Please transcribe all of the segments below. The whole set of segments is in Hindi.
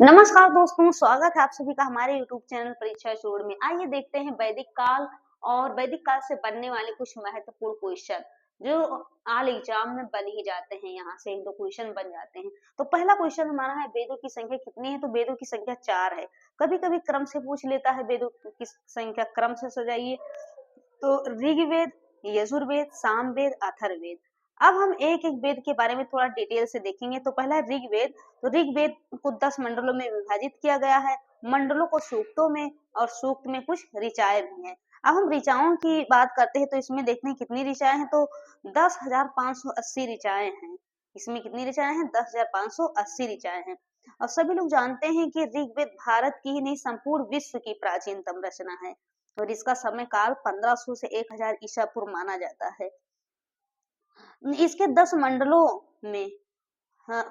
नमस्कार दोस्तों, स्वागत है आप सभी का हमारे YouTube चैनल परीक्षा शोध में। आइए देखते हैं वैदिक काल और वैदिक काल से बनने वाले कुछ महत्वपूर्ण क्वेश्चन जो ऑल एग्जाम में बन ही जाते हैं। यहाँ से एक दो क्वेश्चन बन जाते हैं। तो पहला क्वेश्चन हमारा है, वेदों की संख्या कितनी है? तो वेदों की संख्या 4 है। कभी कभी क्रम से पूछ लेता है, वेदों की संख्या क्रम से सजाइए। तो ऋग्वेद, यजुर्वेद, सामवेद, अथर्ववेद। अब हम एक एक वेद के बारे में थोड़ा डिटेल से देखेंगे। तो पहला है ऋग्वेद। तो ऋग्वेद को 10 मंडलों में विभाजित किया गया है। मंडलों को सूक्तों में और सूक्त में कुछ ऋचाएं भी हैं। अब हम ऋचाओं की बात करते हैं तो इसमें देखते हैं कितनी ऋचाएं हैं। तो 10,580 ऋचाएं हैं। इसमें कितनी ऋचाएं हैं? 10,580 ऋचाएं हैं। और सभी लोग जानते हैं कि ऋग्वेद भारत की ही नहीं संपूर्ण विश्व की प्राचीनतम रचना है और इसका समय काल 1500 से 1000 ईसा पूर्व माना जाता है। इसके 10 मंडलों में हाँ,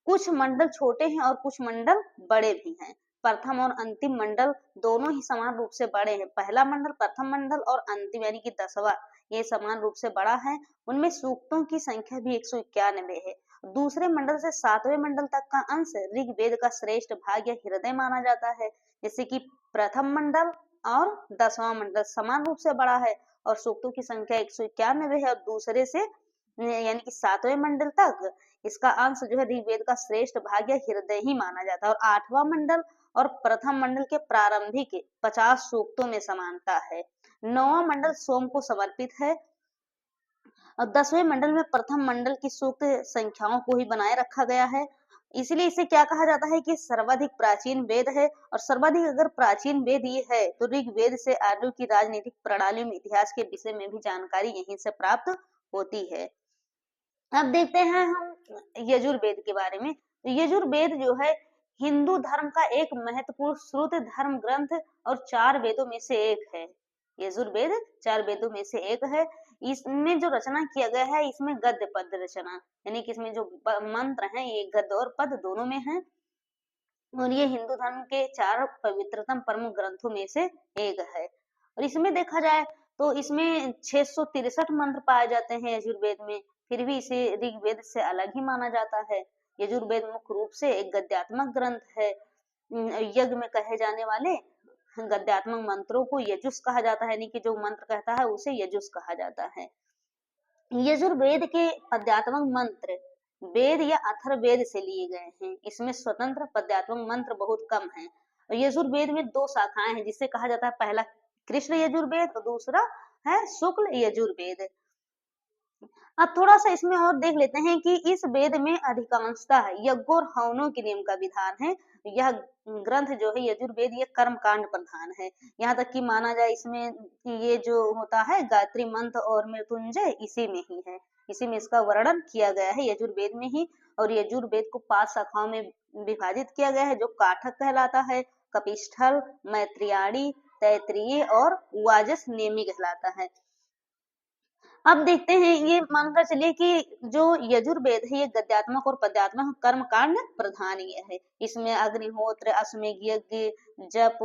कुछ मंडल छोटे हैं और कुछ मंडल बड़े भी हैं। प्रथम और अंतिम मंडल दोनों ही समान रूप से बड़े हैं। पहला मंडल, प्रथम मंडल और अंतिम यानी कि 10वां, ये समान रूप से बड़ा है। उनमें सूक्तों की संख्या भी 191 है। दूसरे मंडल से 7वें मंडल तक का अंश ऋग्वेद का श्रेष्ठ भाग या हृदय माना जाता है। जैसे कि प्रथम मंडल और 10वां मंडल समान रूप से बड़ा है और सूक्तों की संख्या 191 है। और दूसरे से यानी कि 7वें मंडल तक इसका अंश जो है ऋग्वेद का श्रेष्ठ भाग या हृदय ही माना जाता है। और 8वां मंडल और प्रथम मंडल के प्रारंभिक 50 सूक्तों में समानता है। 9वां मंडल सोम को समर्पित है और 10वें मंडल में प्रथम मंडल की सूक्त संख्याओं को ही बनाए रखा गया है। इसलिए इसे क्या कहा जाता है कि सर्वाधिक प्राचीन वेद है। और सर्वाधिक अगर प्राचीन वेद ये है तो ऋग्वेद से आर्यों की राजनीतिक प्रणाली में इतिहास के विषय में भी जानकारी यहीं से प्राप्त होती है। अब देखते हैं हम यजुर्वेद के बारे में। यजुर्वेद जो है हिंदू धर्म का एक महत्वपूर्ण श्रुत धर्म ग्रंथ और 4 वेदों में से एक है। यजुर्वेद 4 वेदों में से एक है। इसमें जो रचना किया गया है इसमें गद्य पद रचना यानी कि इसमें जो मंत्र हैं ये गद्य और पद दोनों में हैं। और ये हिंदू धर्म के 4 पवित्रतम प्रमुख ग्रंथों में से एक है। और इसमें देखा जाए तो इसमें 663 मंत्र पाए जाते हैं यजुर्वेद में। फिर भी इसे ऋग्वेद से अलग ही माना जाता है। यजुर्वेद मुख्य रूप से एक गद्यात्मक ग्रंथ है। यज्ञ में कहे जाने वाले गद्यात्मक मंत्रों को यजुस कहा जाता है, यानी कि जो मंत्र कहता है उसे यजुस कहा जाता है। यजुर्वेद के पद्यात्मक मंत्र वेद या अथर्ववेद से लिए गए हैं। इसमें स्वतंत्र पद्यात्मक मंत्र बहुत कम हैं। यजुर्वेद में 2 शाखाएं हैं जिसे कहा जाता है, पहला कृष्ण यजुर्वेद और दूसरा है शुक्ल यजुर्वेद। अब थोड़ा सा इसमें और देख लेते हैं कि इस वेद में अधिकांशतः यज्ञ और हवनों के नियम का विधान है। यह ग्रंथ जो है यजुर्वेद ये कर्म कांड प्रधान है। यहाँ तक कि माना जाए इसमें ये जो होता है गायत्री मंत्र और मृत्युंजय इसी में ही है। इसी में इसका वर्णन किया गया है यजुर्वेद में ही। और यजुर्वेद को 5 शाखाओं में विभाजित किया गया है जो काठक कहलाता है, कपिस्थल, मैत्रियाणी, तैतरीय और वाजस नेमी कहलाता है। अब देखते हैं, ये मानकर चलिए कि जो यजुर्वेद है ये गद्यात्मक और पद्यात्मक कर्म कांड प्रधान ये है। इसमें अग्निहोत्र, अश्वमेध यज्ञ, जप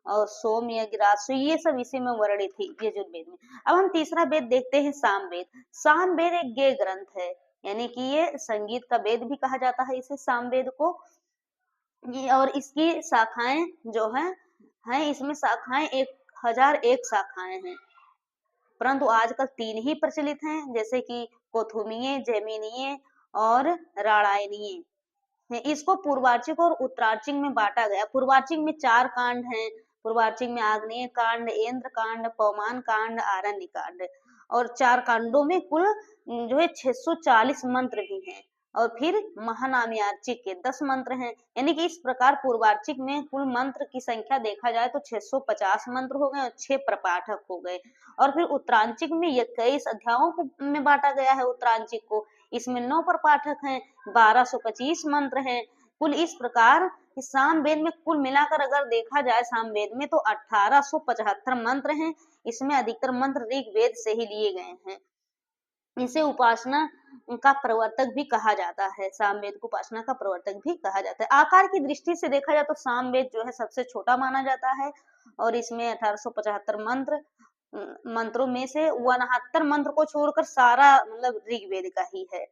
और सोम यज्ञ, राजस्व ये सब इसी में वर्णित है यजुर्वेद में। अब हम तीसरा वेद देखते हैं, सामवेद। सामवेद एक गेय ग्रंथ है, यानी कि ये संगीत का वेद भी कहा जाता है इसे सामवेद को। और इसकी शाखाएं जो हैं इसमें शाखाएं 1001 शाखाएं हैं, परंतु आजकल 3 ही प्रचलित हैं, जैसे कि कौथुमीय, जैमिनीय और रामायणीय। इसको पूर्वार्चिक और उत्तरार्चिक में बांटा गया। पूर्वार्चिक में 4 कांड हैं। पूर्वार्चिक में आग्नेय कांड, इंद्र कांड, पवमान कांड, आरण्य कांड। और 4 कांडों में कुल जो है 640 मंत्र भी हैं। और फिर महानामयार्चिक के 10 मंत्र हैं। यानी कि इस प्रकार पूर्वार्चिक में कुल मंत्र की संख्या देखा जाए तो 650 मंत्र हो गए और 6 प्रपाठक हो गए। और फिर उत्तरांचिक में 21 अध्यायों में बांटा गया है उत्तरांचिक को। इसमें 9 प्रपाठक हैं, 1225 मंत्र हैं। कुल इस प्रकार सामवेद में कुल मिलाकर अगर देखा जाए सामवेद में तो 1875 मंत्र हैं। इसमें अधिकतर मंत्र ऋग्वेद से ही लिए गए हैं। इसे उपासना का प्रवर्तक भी कहा जाता है। सामवेद को उपासना का प्रवर्तक भी कहा जाता है। आकार की दृष्टि से देखा जाए तो सामवेद जो है सबसे छोटा माना जाता है और इसमें 1875 मंत्रों में से 69 मंत्र को छोड़कर सारा मतलब ऋग्वेद का ही है।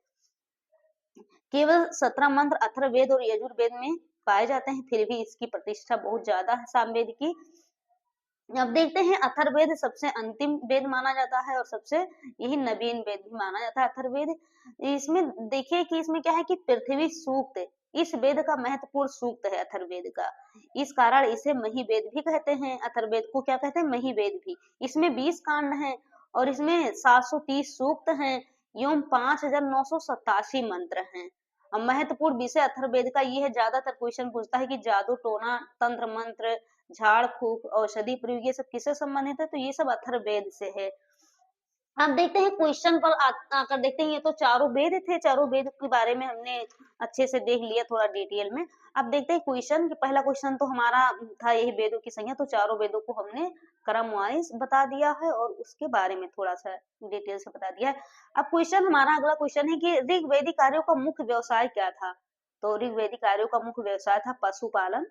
केवल 17 मंत्र अथर्ववेद और यजुर्वेद में पाए जाते हैं, फिर भी इसकी प्रतिष्ठा बहुत ज्यादा है सामवेद की। अब देखते हैं अथर्ववेद सबसे अंतिम वेद माना जाता है और सबसे यही नवीन वेद भी माना जाता है अथर्ववेद। इसमें देखिए कि इसमें क्या है कि पृथ्वी सूक्त, इस वेद का महत्वपूर्ण सूक्त है अथर्ववेद का, इस कारण इसे महिवेद भी कहते हैं। अथर्ववेद को क्या कहते हैं? महिवेद भी। इसमें 20 कांड हैं और इसमें 730 सूक्त हैं एवं 5987 मंत्र हैं। अब महत्वपूर्ण विषय अथर्ववेद का ये है, ज्यादातर क्वेश्चन पूछता है कि जादू टोना तंत्र मंत्र झाड़ फूक औषधि प्रयोग ये सब किससे संबंधित है, तो ये सब अथर्ववेद से है। अब देखते हैं क्वेश्चन पर आकर देखते हैं, ये तो चारों वेद थे, चारों वेद के बारे में हमने अच्छे से देख लिया थोड़ा डिटेल में। अब देखते हैं क्वेश्चन कि पहला क्वेश्चन तो हमारा था यही वेदों की संख्या, तो चारों वेदों को हमने क्रम वाइज बता दिया है और उसके बारे में थोड़ा सा डिटेल से बता दिया है। अब क्वेश्चन हमारा अगला क्वेश्चन है कि ऋग्वेदिक कार्यों का मुख्य व्यवसाय क्या था, तो ऋग्वेदिक कार्यों का मुख्य व्यवसाय था पशुपालन।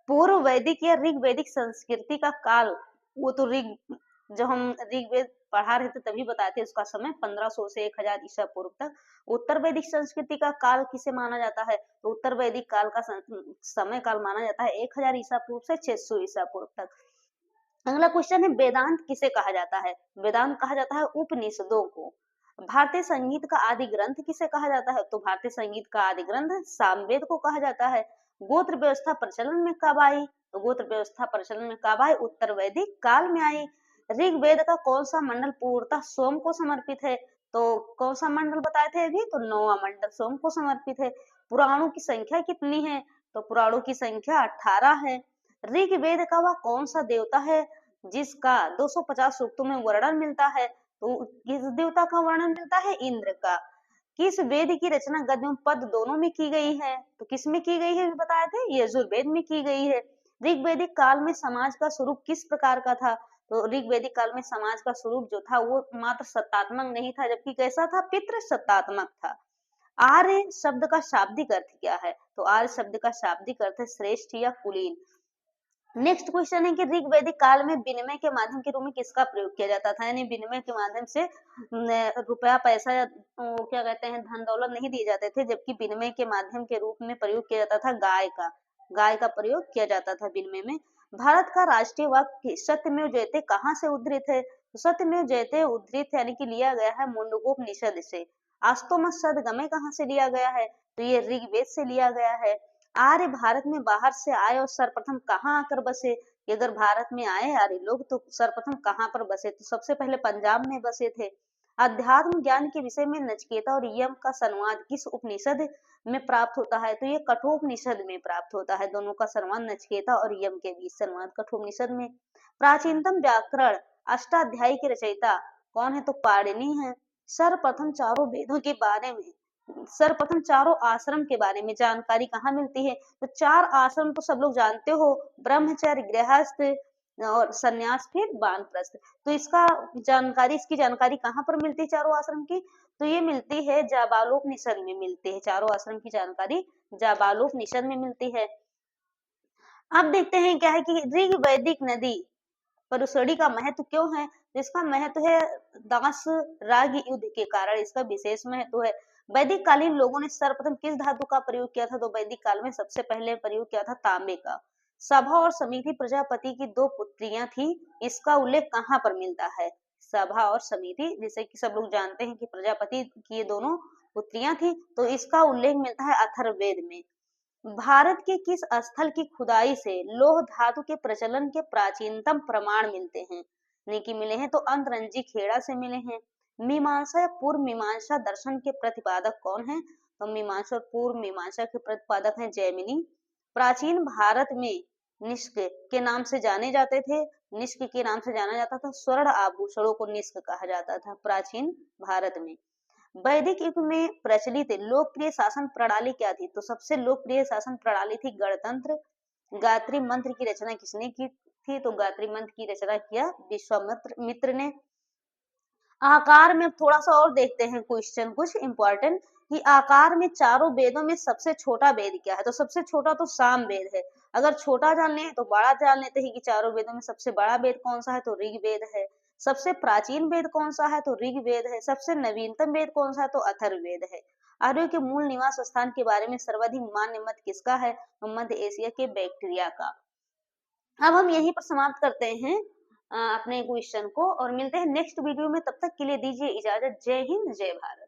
पूर्व वैदिक या ऋग्वेदिक संस्कृति का काल, वो तो जब हम ऋग्वेद पढ़ा रहे थे तभी बताए थे, उसका समय 1500 से 1000 ईसा पूर्व तक। उत्तर वैदिक संस्कृति का काल किसे माना जाता है, तो उत्तर वैदिक काल का समय काल माना जाता है 1000 ईसा पूर्व से 600 ईसा पूर्व तक। अगला क्वेश्चन है वेदांत किसे कहा जाता है, वेदांत कहा जाता है उपनिषदों को। भारतीय संगीत का आदि ग्रंथ किसे कहा जाता है, तो भारतीय संगीत का आदि ग्रंथ सामवेद को कहा जाता है। गोत्र व्यवस्था प्रचलन में कब आई, तो गोत्र व्यवस्था प्रचलन में कब आई, उत्तर वैदिक काल में आई। ऋग्वेद का कौन सा मंडल पूर्णतः सोम को समर्पित है, तो कौन सा मंडल बताए थे अभी, तो 9वां मंडल सोम को समर्पित है। पुराणों की संख्या कितनी है, तो पुराणों की संख्या 18 है। ऋग्वेद का वह कौन सा देवता है जिसका 250 सूक्तों में वर्णन मिलता है, तो किस देवता का वर्णन मिलता है, इंद्र का। किस वेद की रचना गद्य एवं पद दोनों में की गई है, तो किस में की गई है बताए थे, यजुर्वेद में की गई है। ऋग्वेदिक काल में समाज का स्वरूप किस प्रकार का था, तो ऋग्वेदिक काल में समाज का स्वरूप जो था वो मात्र सत्तात्मक नहीं था, जबकि कैसा था, पितृ सत्तात्मक था। आर्य शब्द का शाब्दिक अर्थ क्या है, तो आर्य शब्द का शाब्दिक अर्थ है श्रेष्ठ या कुलीन। नेक्स्ट क्वेश्चन है कि ऋग्वैदिक काल में विनिमय के माध्यम के रूप में किसका प्रयोग किया जाता था, यानी विनिमय के माध्यम से रुपया पैसा या क्या कहते हैं धन दौलत नहीं दिए जाते थे, जबकि विनिमय के माध्यम के रूप में प्रयोग किया जाता था गाय का प्रयोग किया जाता था विनिमय में। भारत का राष्ट्रीय वाक्य सत्यमेव जयते कहाँ से उद्धृत है, तो सत्यमेव जयते उद्धृत यानी कि लिया गया है मुंडकोपनिषद से। आस्तोम सदगमय कहाँ से लिया गया है, तो ये ऋग्वेद से लिया गया है। आर्य भारत में बाहर से आए और सर्वप्रथम कहाँ आकर बसे, कि अगर भारत में आए आर्य लोग तो सर्वप्रथम कहाँ पर बसे, तो सबसे पहले पंजाब में बसे थे। अध्यात्म ज्ञान के विषय में नचिकेता और यम का संवाद किस उपनिषद में प्राप्त होता है, तो ये कठोपनिषद में प्राप्त होता है। दोनों का संवाद नचिकेता और यम के बीच संवाद कठोपनिषद में। प्राचीनतम व्याकरण अष्टाध्यायी के रचयिता कौन है, तो पाणिनि है। सर्वप्रथम चारों वेदों के बारे में, सर्वप्रथम चारों आश्रम के बारे में जानकारी कहाँ मिलती है, तो 4 आश्रम तो सब लोग जानते हो, ब्रह्मचर्य गृहस्थ और सन्यास फिर वानप्रस्थ। तो इसकी जानकारी कहाँ पर मिलती है चारों आश्रम की, तो ये मिलती है जाबालोपनिषद में मिलती है, चारों आश्रम की जानकारी जाबालोपनिषद में मिलती है। अब देखते हैं क्या है कि ऋग्वैदिक नदी परुसड़ी का महत्व क्यों है, तो इसका महत्व है दास राग युद्ध के कारण इसका विशेष महत्व है। वैदिक कालीन लोगों ने सर्वप्रथम किस धातु का प्रयोग किया था, तो वैदिक काल में सबसे पहले प्रयोग किया था तांबे का। सभा और समिति प्रजापति की 2 पुत्रियां थी, इसका उल्लेख कहाँ पर मिलता है, सभा और समिति, जैसे कि सब लोग जानते हैं कि प्रजापति की ये दोनों पुत्रियां थी, तो इसका उल्लेख मिलता है अथर्ववेद में। भारत के किस स्थल की खुदाई से लौह धातु के प्रचलन के प्राचीनतम प्रमाण मिलते हैं, यानी कि मिले हैं, तो अंतरंजी खेड़ा से मिले हैं। मीमांसा या पूर्व मीमांसा दर्शन के प्रतिपादक कौन है, तो मीमांसा और पूर्व मीमांसा के प्रतिपादक हैं जैमिनी। प्राचीन भारत में निष्क के नाम से जाने जाते थे, निष्क के नाम से जाना जाता था, स्वर्ण आभूषणों को निष्क कहा जाता था प्राचीन भारत में। वैदिक युग में प्रचलित लोकप्रिय शासन प्रणाली क्या थी, तो सबसे लोकप्रिय शासन प्रणाली थी गणतंत्र। गायत्री मंत्र की रचना किसने की थी, तो गायत्री मंत्र की रचना किया विश्वामित्र ने। आकार में थोड़ा सा और देखते हैं क्वेश्चन कुछ इंपॉर्टेंट, कि आकार में चारों वेदों में सबसे छोटा वेद क्या है, तो सबसे छोटा तो साम वेद है। अगर छोटा जान ले तो बड़ा जान लेते हैं कि चारों वेदों में सबसे बड़ा वेद कौन सा है, तो ऋग्वेद है। सबसे प्राचीन वेद कौन सा है, तो ऋग्वेद है। सबसे नवीनतम वेद कौन सा है, तो अथर्ववेद है। आर्यों के मूल निवास स्थान के बारे में सर्वाधिक मान्य मत किसका है? तो मध्य एशिया के बैक्टीरिया का। अब हम यहीं पर समाप्त करते हैं अपने क्वेश्चन को और मिलते हैं नेक्स्ट वीडियो में। तब तक के लिए दीजिए इजाजत। जय हिंद, जय भारत।